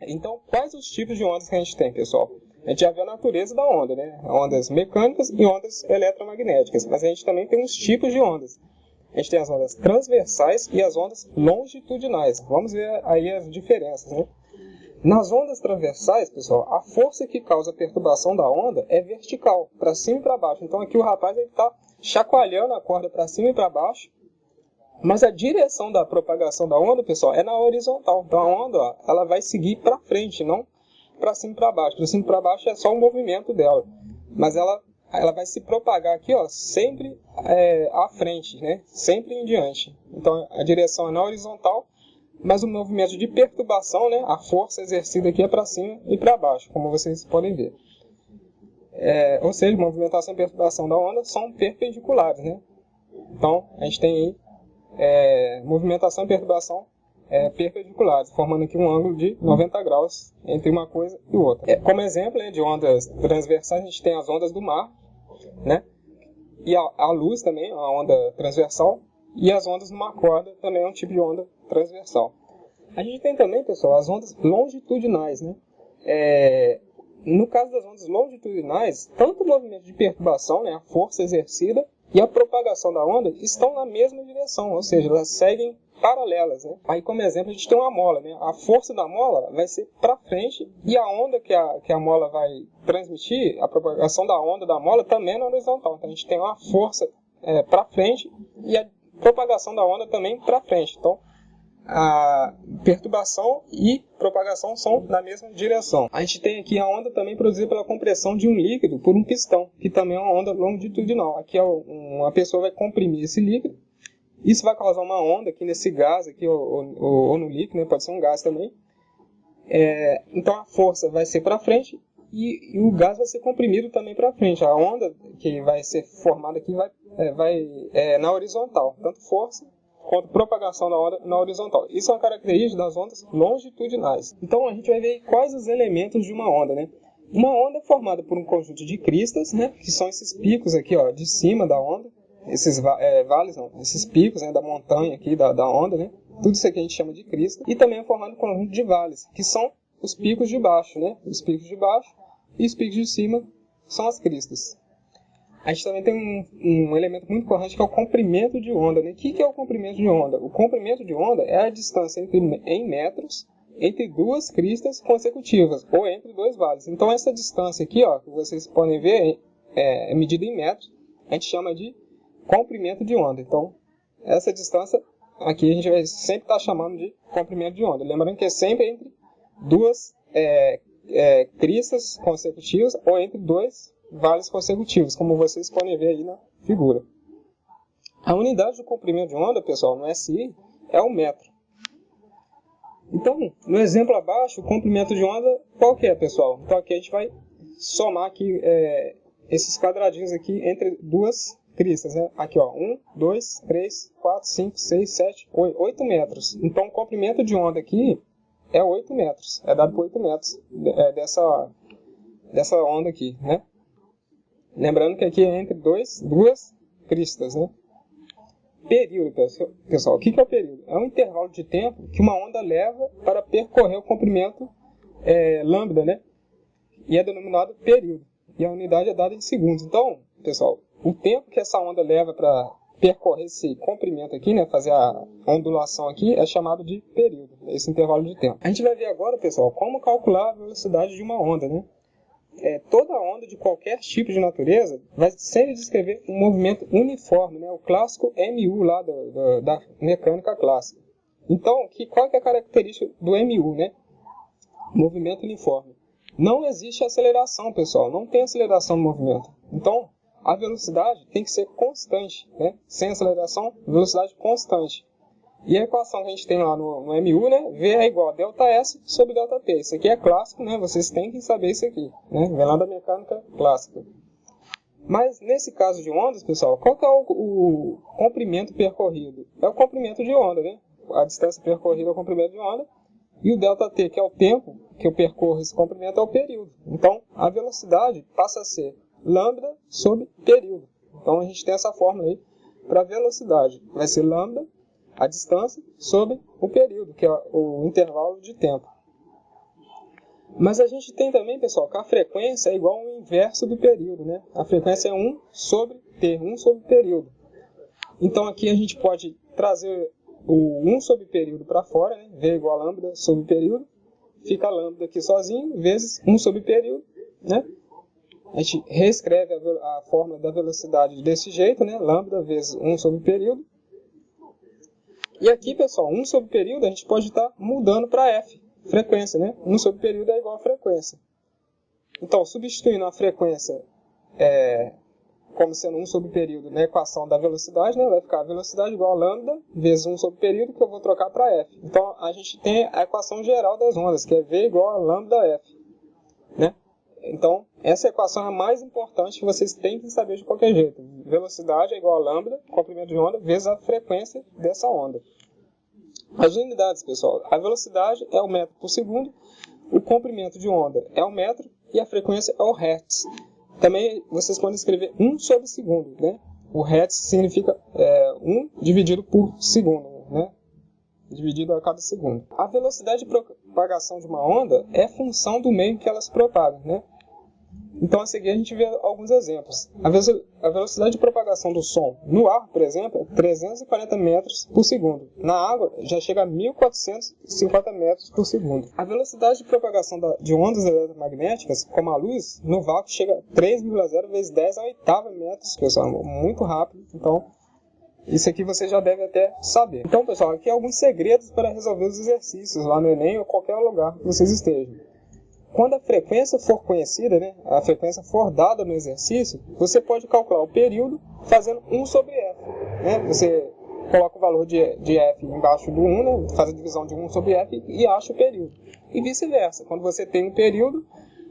Então, quais os tipos de ondas que a gente tem, pessoal? A gente já viu a natureza da onda, né? Ondas mecânicas e ondas eletromagnéticas. Mas a gente também tem uns tipos de ondas. A gente tem as ondas transversais e as ondas longitudinais. Vamos ver aí as diferenças, né? Nas ondas transversais, pessoal, a força que causa a perturbação da onda é vertical, para cima e para baixo. Então aqui o rapaz está chacoalhando a corda para cima e para baixo. Mas a direção da propagação da onda, pessoal, é na horizontal. Então a onda, ó, ela vai seguir para frente, não para cima e para baixo. Para cima e para baixo é só o movimento dela. Mas ela vai se propagar aqui, ó, sempre à frente, né? Sempre em diante. Então a direção é na horizontal, mas o movimento de perturbação, né? A força exercida aqui é para cima e para baixo, como vocês podem ver. Ou seja, movimentação e perturbação da onda são perpendiculares, né? Então a gente tem aí movimentação e perturbação perpendiculares, formando aqui um ângulo de 90 graus entre uma coisa e outra. Como exemplo, né, de ondas transversais, a gente tem as ondas do mar, né? E a luz também, a onda transversal, e as ondas numa corda também é um tipo de onda transversal. A gente tem também, pessoal, as ondas longitudinais, né? No caso das ondas longitudinais, tanto o movimento de perturbação, né, a força exercida, e a propagação da onda estão na mesma direção, ou seja, elas seguem paralelas, né? Aí, como exemplo, a gente tem uma mola, né? A força da mola vai ser para frente e a onda que a mola vai transmitir, a propagação da onda da mola também é na horizontal. Então, a gente tem uma força para frente e a propagação da onda também para frente. Então, a perturbação e propagação são na mesma direção. A gente tem aqui a onda também produzida pela compressão de um líquido por um pistão, que também é uma onda longitudinal. Aqui uma pessoa vai comprimir esse líquido. Isso vai causar uma onda aqui nesse gás, aqui, ou no líquido, né? Pode ser um gás também. Então a força vai ser para frente e o gás vai ser comprimido também para frente. A onda que vai ser formada aqui vai na horizontal, tanto força quanto propagação da onda na horizontal. Isso é uma característica das ondas longitudinais. Então a gente vai ver quais os elementos de uma onda, né? Uma onda é formada por um conjunto de cristas, né? Que são esses picos aqui, ó, de cima da onda. Esses vales, não, esses picos, né, da montanha aqui, da onda, né? Tudo isso aqui a gente chama de crista. E também é formado por um conjunto de vales, que são os picos de baixo, né? Os picos de baixo e os picos de cima são as cristas. A gente também tem um elemento muito importante que é o comprimento de onda, né? O que é o comprimento de onda? O comprimento de onda é a distância em metros entre duas cristas consecutivas, ou entre dois vales. Então essa distância aqui, ó, que vocês podem ver, é medida em metros, a gente chama de comprimento de onda. Então, essa distância aqui a gente vai sempre estar chamando de comprimento de onda. Lembrando que é sempre entre duas cristas consecutivas ou entre dois vales consecutivos, como vocês podem ver aí na figura. A unidade do comprimento de onda, pessoal, no SI, é o metro. Então, no exemplo abaixo, o comprimento de onda, qual que é, pessoal? Então, aqui a gente vai somar aqui, esses quadradinhos aqui entre duas cristas, né? Aqui, ó, 1, 2, 3, 4, 5, 6, 7, 8 metros. Então, o comprimento de onda aqui é 8 metros. É dado por 8 metros dessa onda aqui, né? Lembrando que aqui é entre duas cristas, né? Período, pessoal. O que é o período? É um intervalo de tempo que uma onda leva para percorrer o comprimento lambda, né? E é denominado período. E a unidade é dada em segundos. Então, pessoal, o tempo que essa onda leva para percorrer esse comprimento aqui, né, fazer a ondulação aqui, é chamado de período, esse intervalo de tempo. A gente vai ver agora, pessoal, como calcular a velocidade de uma onda, né? Toda onda de qualquer tipo de natureza vai sempre descrever um movimento uniforme, né? O clássico MU lá da mecânica clássica. Então, qual que é a característica do MU, né? Movimento uniforme. Não existe aceleração, pessoal. Não tem aceleração no movimento. Então, a velocidade tem que ser constante, né? Sem aceleração, velocidade constante. E a equação que a gente tem lá no MU, né? V é igual a ΔS sobre ΔT. Isso aqui é clássico, né? Vocês têm que saber isso aqui, né? Vem lá da mecânica clássica. Mas nesse caso de ondas, pessoal, qual que é o comprimento percorrido? É o comprimento de onda, né? A distância percorrida é o comprimento de onda. E o ΔT, que é o tempo que eu percorro esse comprimento, é o período. Então, a velocidade passa a ser lambda sobre período. Então, a gente tem essa fórmula aí para a velocidade. Vai ser lambda, a distância, sobre o período, que é o intervalo de tempo. Mas a gente tem também, pessoal, que a frequência é igual ao inverso do período, né? A frequência é 1 sobre T, 1 sobre período. Então aqui a gente pode trazer o 1 sobre período para fora, né? V igual a lambda sobre período. Fica lambda aqui sozinho, vezes 1 sobre período, né? A gente reescreve a fórmula da velocidade desse jeito, né? Lambda vezes 1 sobre período. E aqui, pessoal, 1 sobre período a gente pode estar mudando para F, frequência, né? 1 sobre período é igual a frequência. Então, substituindo a frequência como sendo 1 sobre período na equação da velocidade, né? Vai ficar a velocidade igual a lambda vezes 1 sobre período, que eu vou trocar para F. Então, a gente tem a equação geral das ondas, que é V igual a lambda F, né? Então, essa equação é a mais importante que vocês têm que saber de qualquer jeito. Velocidade é igual a lambda, comprimento de onda, vezes a frequência dessa onda. As unidades, pessoal. A velocidade é o metro por segundo, o comprimento de onda é o metro e a frequência é o hertz. Também vocês podem escrever 1 sobre segundo, né? O hertz significa 1 dividido por segundo, né? Dividido a cada segundo. A velocidade de propagação de uma onda é função do meio em que ela se propaga, né? Então, a seguir, a gente vê alguns exemplos. A velocidade de propagação do som no ar, por exemplo, é 340 metros por segundo. Na água, já chega a 1.450 metros por segundo. A velocidade de propagação de ondas eletromagnéticas, como a luz, no vácuo chega a 3,0 vezes 10 a oitava metros, pessoal. Muito rápido. Então, isso aqui você já deve até saber. Então, pessoal, aqui alguns segredos para resolver os exercícios lá no Enem ou qualquer lugar que vocês estejam. Quando a frequência for conhecida, né, a frequência for dada no exercício, você pode calcular o período fazendo 1 sobre F. Né? Você coloca o valor de F embaixo do 1, né, faz a divisão de 1 sobre F e acha o período. E vice-versa. Quando você tem um período,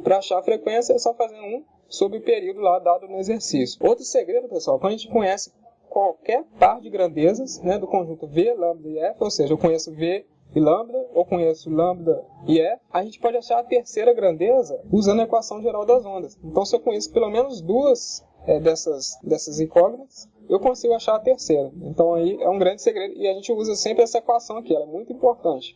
para achar a frequência é só fazer 1 sobre o período lá dado no exercício. Outro segredo, pessoal, quando a gente conhece qualquer par de grandezas, né, do conjunto V, lambda e F, ou seja, eu conheço V e lambda, ou conheço lambda e F, a gente pode achar a terceira grandeza usando a equação geral das ondas. Então, se eu conheço pelo menos duas dessas incógnitas, eu consigo achar a terceira. Então, aí é um grande segredo, e a gente usa sempre essa equação aqui, ela é muito importante.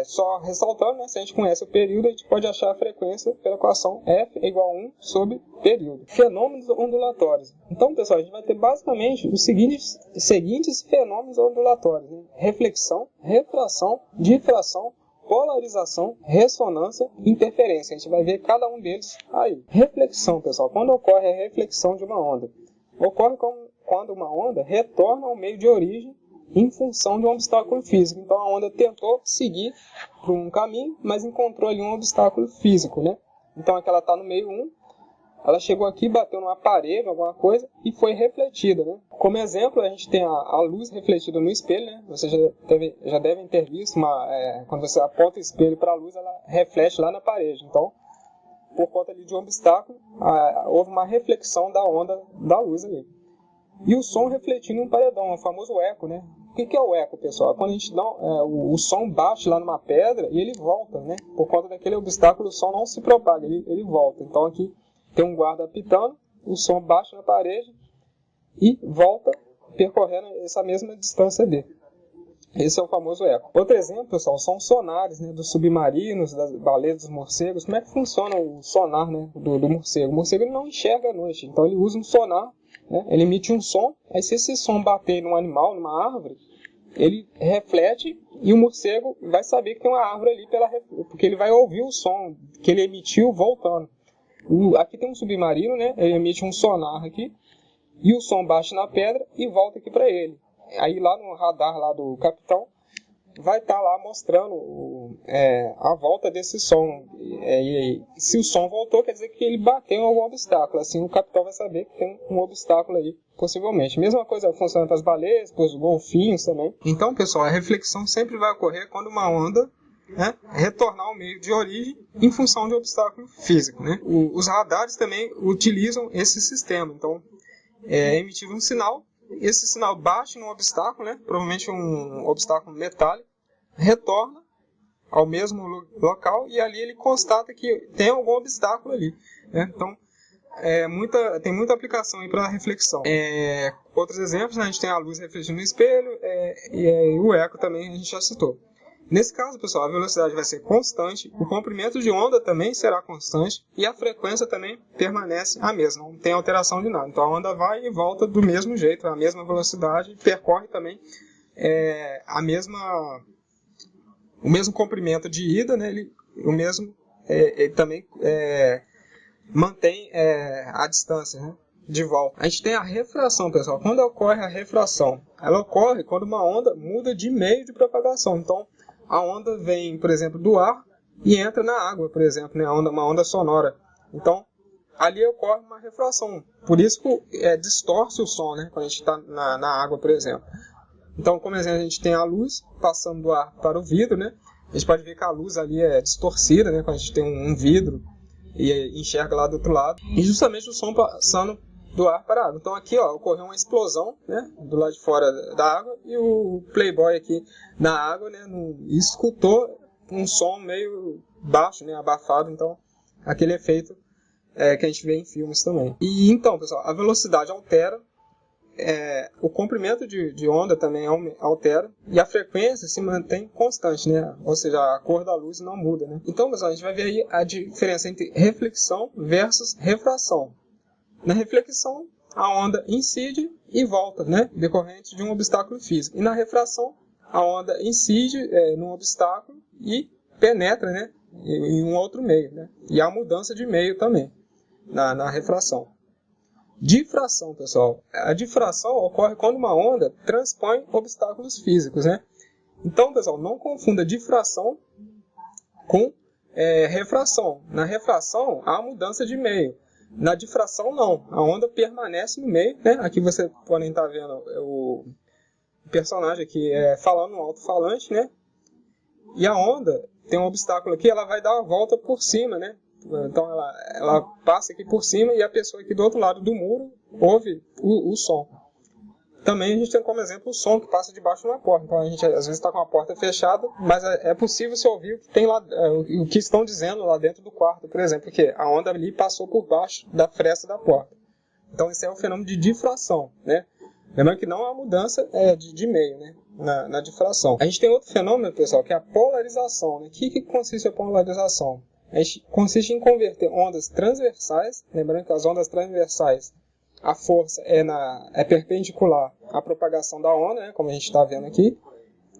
Só ressaltando, né, se a gente conhece o período, a gente pode achar a frequência pela equação F é igual a 1 sobre período. Fenômenos ondulatórios. Então, pessoal, a gente vai ter basicamente os seguintes fenômenos ondulatórios, né? Reflexão, refração, difração, polarização, ressonância, interferência. A gente vai ver cada um deles aí. Reflexão, pessoal. Quando ocorre a reflexão de uma onda? Ocorre quando uma onda retorna ao meio de origem em função de um obstáculo físico. Então a onda tentou seguir por um caminho, mas encontrou ali um obstáculo físico, né? Então aqui ela está no meio 1, ela chegou aqui, bateu numa parede, alguma coisa, e foi refletida, né? Como exemplo, a gente tem a luz refletida no espelho, né? Vocês já devem ter visto, quando você aponta o espelho para a luz, ela reflete lá na parede. Então, por conta ali de um obstáculo, houve uma reflexão da onda da luz ali. E o som refletindo em um paredão, o famoso eco, né? O que é o eco, pessoal? Quando a gente dá o som bate lá numa pedra e ele volta, né? Por conta daquele obstáculo, o som não se propaga, ele volta. Então aqui tem um guarda apitando, o som bate na parede e volta percorrendo essa mesma distância dele. Esse é o famoso eco. Outro exemplo, pessoal, são os sonares, né, dos submarinos, das baleias, dos morcegos. Como é que funciona o sonar, né, do morcego? O morcego ele não enxerga à noite, então ele usa um sonar, né, ele emite um som, aí se esse som bater num animal, numa árvore, ele reflete e o morcego vai saber que tem uma árvore ali, porque ele vai ouvir o som que ele emitiu voltando. Aqui tem um submarino, né, ele emite um sonar aqui, e o som bate na pedra e volta aqui para ele. Aí lá no radar lá do capitão vai estar lá mostrando a volta desse som. E se o som voltou, quer dizer que ele bateu em algum obstáculo. Assim o capitão vai saber que tem um obstáculo aí, possivelmente. Mesma coisa funciona para as baleias, para os golfinhos também. Então, pessoal, a reflexão sempre vai ocorrer quando uma onda, né, retornar ao meio de origem em função de um obstáculo físico, né? Os radares também utilizam esse sistema. Então, é emitido um sinal. Esse sinal bate num obstáculo, né? Provavelmente um obstáculo metálico, retorna ao mesmo local e ali ele constata que tem algum obstáculo ali, né? Então, tem muita aplicação aí para reflexão. Outros exemplos, né? A gente tem a luz refletindo no espelho e o eco também a gente já citou. Nesse caso, pessoal, a velocidade vai ser constante, o comprimento de onda também será constante e a frequência também permanece a mesma, não tem alteração de nada. Então a onda vai e volta do mesmo jeito, a mesma velocidade, percorre também o mesmo comprimento de ida, né? Ele também mantém a distância, né, de volta. A gente tem a refração, pessoal. Quando ocorre a refração? Ela ocorre quando uma onda muda de meio de propagação. Então, a onda vem, por exemplo, do ar e entra na água, por exemplo, né? Uma onda sonora. Então, ali ocorre uma refração. Por isso que distorce o som, né? Quando a gente está na água, por exemplo. Então, como exemplo, a gente tem a luz passando do ar para o vidro, né? A gente pode ver que a luz ali é distorcida, né? Quando a gente tem um vidro e enxerga lá do outro lado. E justamente o som passando do ar para a água. Então aqui, ó, ocorreu uma explosão, né, do lado de fora da água, e o Playboy aqui na água, né, escutou um som meio baixo, né, abafado. Então aquele efeito que a gente vê em filmes também. E então, pessoal, a velocidade altera, o comprimento de onda também altera, e a frequência se mantém constante, né? Ou seja, a cor da luz não muda, né? Então, pessoal, a gente vai ver aí a diferença entre reflexão versus refração. Na reflexão, a onda incide e volta, né? Decorrente de um obstáculo físico. E na refração, a onda incide num obstáculo e penetra, né, em um outro meio, né? E há mudança de meio também na refração. Difração, pessoal. A difração ocorre quando uma onda transpõe obstáculos físicos, né? Então, pessoal, não confunda difração com refração. Na refração, há mudança de meio. Na difração, não. A onda permanece no meio, né? Aqui você podem estar vendo o personagem aqui falando no alto-falante, né? E a onda tem um obstáculo aqui, ela vai dar uma volta por cima, né? Então ela passa aqui por cima e a pessoa aqui do outro lado do muro ouve o som. Também a gente tem como exemplo o som que passa debaixo de uma porta. Então a gente às vezes está com a porta fechada, mas é possível se ouvir o que tem lá, o que estão dizendo lá dentro do quarto, por exemplo, porque a onda ali passou por baixo da fresta da porta. Então esse é o fenômeno de difração, né? Lembrando que não há mudança de meio, né, na difração. A gente tem outro fenômeno, pessoal, que é a polarização, né? O que consiste a polarização? Consiste em converter ondas transversais, lembrando que as ondas transversais, a força é perpendicular à propagação da onda, né, como a gente está vendo aqui,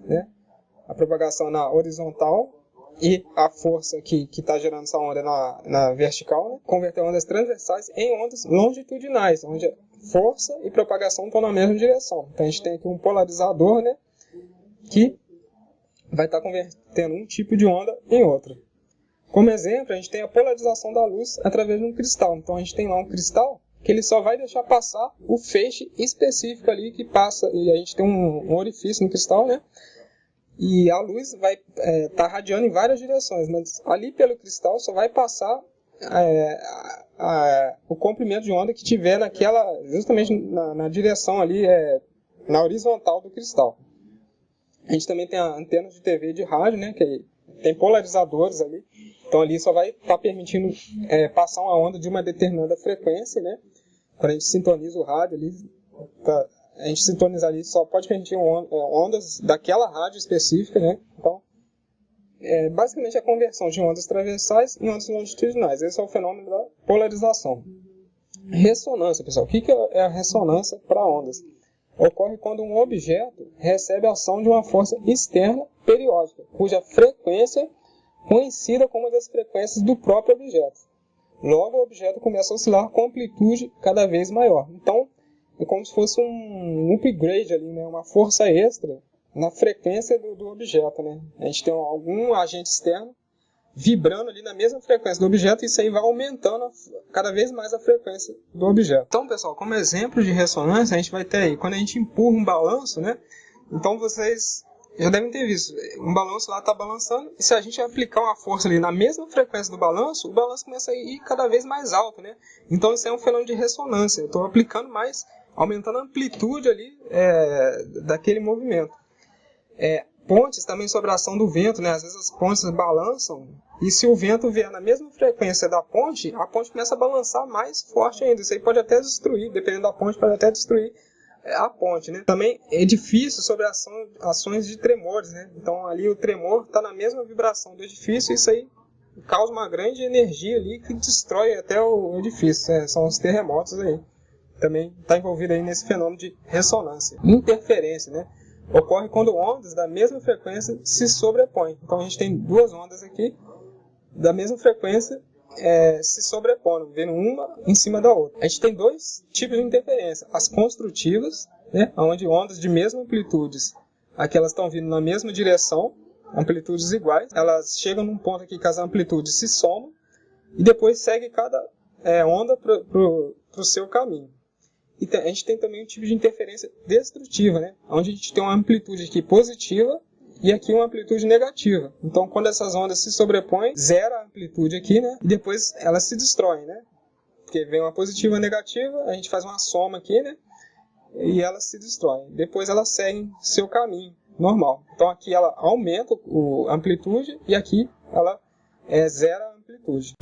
né, a propagação na horizontal e a força que está gerando essa onda na vertical, né, converter ondas transversais em ondas longitudinais, onde a força e propagação estão na mesma direção. Então a gente tem aqui um polarizador, né, que vai estar convertendo um tipo de onda em outro. Como exemplo, a gente tem a polarização da luz através de um cristal. Então a gente tem lá um cristal que ele só vai deixar passar o feixe específico ali que passa, e a gente tem um orifício no cristal, né? E a luz vai estar radiando em várias direções, mas ali pelo cristal só vai passar o comprimento de onda que tiver justamente na direção ali, na horizontal do cristal. A gente também tem antenas de TV e de rádio, né? Que tem polarizadores ali. Então ali só vai estar permitindo passar uma onda de uma determinada frequência, né? Quando a gente sintoniza o rádio ali, a gente sintonizar ali só pode permitir ondas daquela rádio específica, né? Então, basicamente a conversão de ondas transversais em ondas longitudinais. Esse é o fenômeno da polarização. Ressonância, pessoal. O que é a ressonância para ondas? Ocorre quando um objeto recebe a ação de uma força externa periódica, cuja frequência coincida com uma das frequências do próprio objeto. Logo, o objeto começa a oscilar com amplitude cada vez maior. Então, é como se fosse um upgrade ali, né? Uma força extra na frequência do objeto, né? A gente tem algum agente externo vibrando ali na mesma frequência do objeto, e isso aí vai aumentando cada vez mais a frequência do objeto. Então, pessoal, como exemplo de ressonância, a gente vai ter aí, quando a gente empurra um balanço, né? Então vocês já devem ter visto, um balanço lá está balançando, e se a gente aplicar uma força ali na mesma frequência do balanço, o balanço começa a ir cada vez mais alto, né? Então isso é um fenômeno de ressonância. Eu estou aplicando mais, aumentando a amplitude ali daquele movimento. Pontes também sobre a ação do vento, né? Às vezes as pontes balançam, e se o vento vier na mesma frequência da ponte, a ponte começa a balançar mais forte ainda. Isso aí pode até destruir, dependendo da ponte, pode até destruir a ponte, né? Também edifício sobre ações de tremores, né? Então ali o tremor está na mesma vibração do edifício e isso aí causa uma grande energia ali que destrói até o edifício, né? São os terremotos aí. Também está envolvido aí nesse fenômeno de ressonância. Interferência, né? Ocorre quando ondas da mesma frequência se sobrepõem. Então a gente tem duas ondas aqui da mesma frequência se sobrepondo, vendo uma em cima da outra. A gente tem dois tipos de interferência. As construtivas, né? Onde ondas de mesma amplitudes, aquelas estão vindo na mesma direção, amplitudes iguais. Elas chegam num ponto aqui que as amplitudes se somam e depois segue cada onda para o seu caminho. E a gente tem também um tipo de interferência destrutiva, né? Onde a gente tem uma amplitude aqui positiva e aqui uma amplitude negativa. Então, quando essas ondas se sobrepõem, zera a amplitude aqui, né? E depois elas se destroem, né? Porque vem uma positiva e uma negativa, a gente faz uma soma aqui, né? E elas se destroem. Depois elas seguem seu caminho normal. Então, aqui ela aumenta a amplitude e aqui ela zera a amplitude.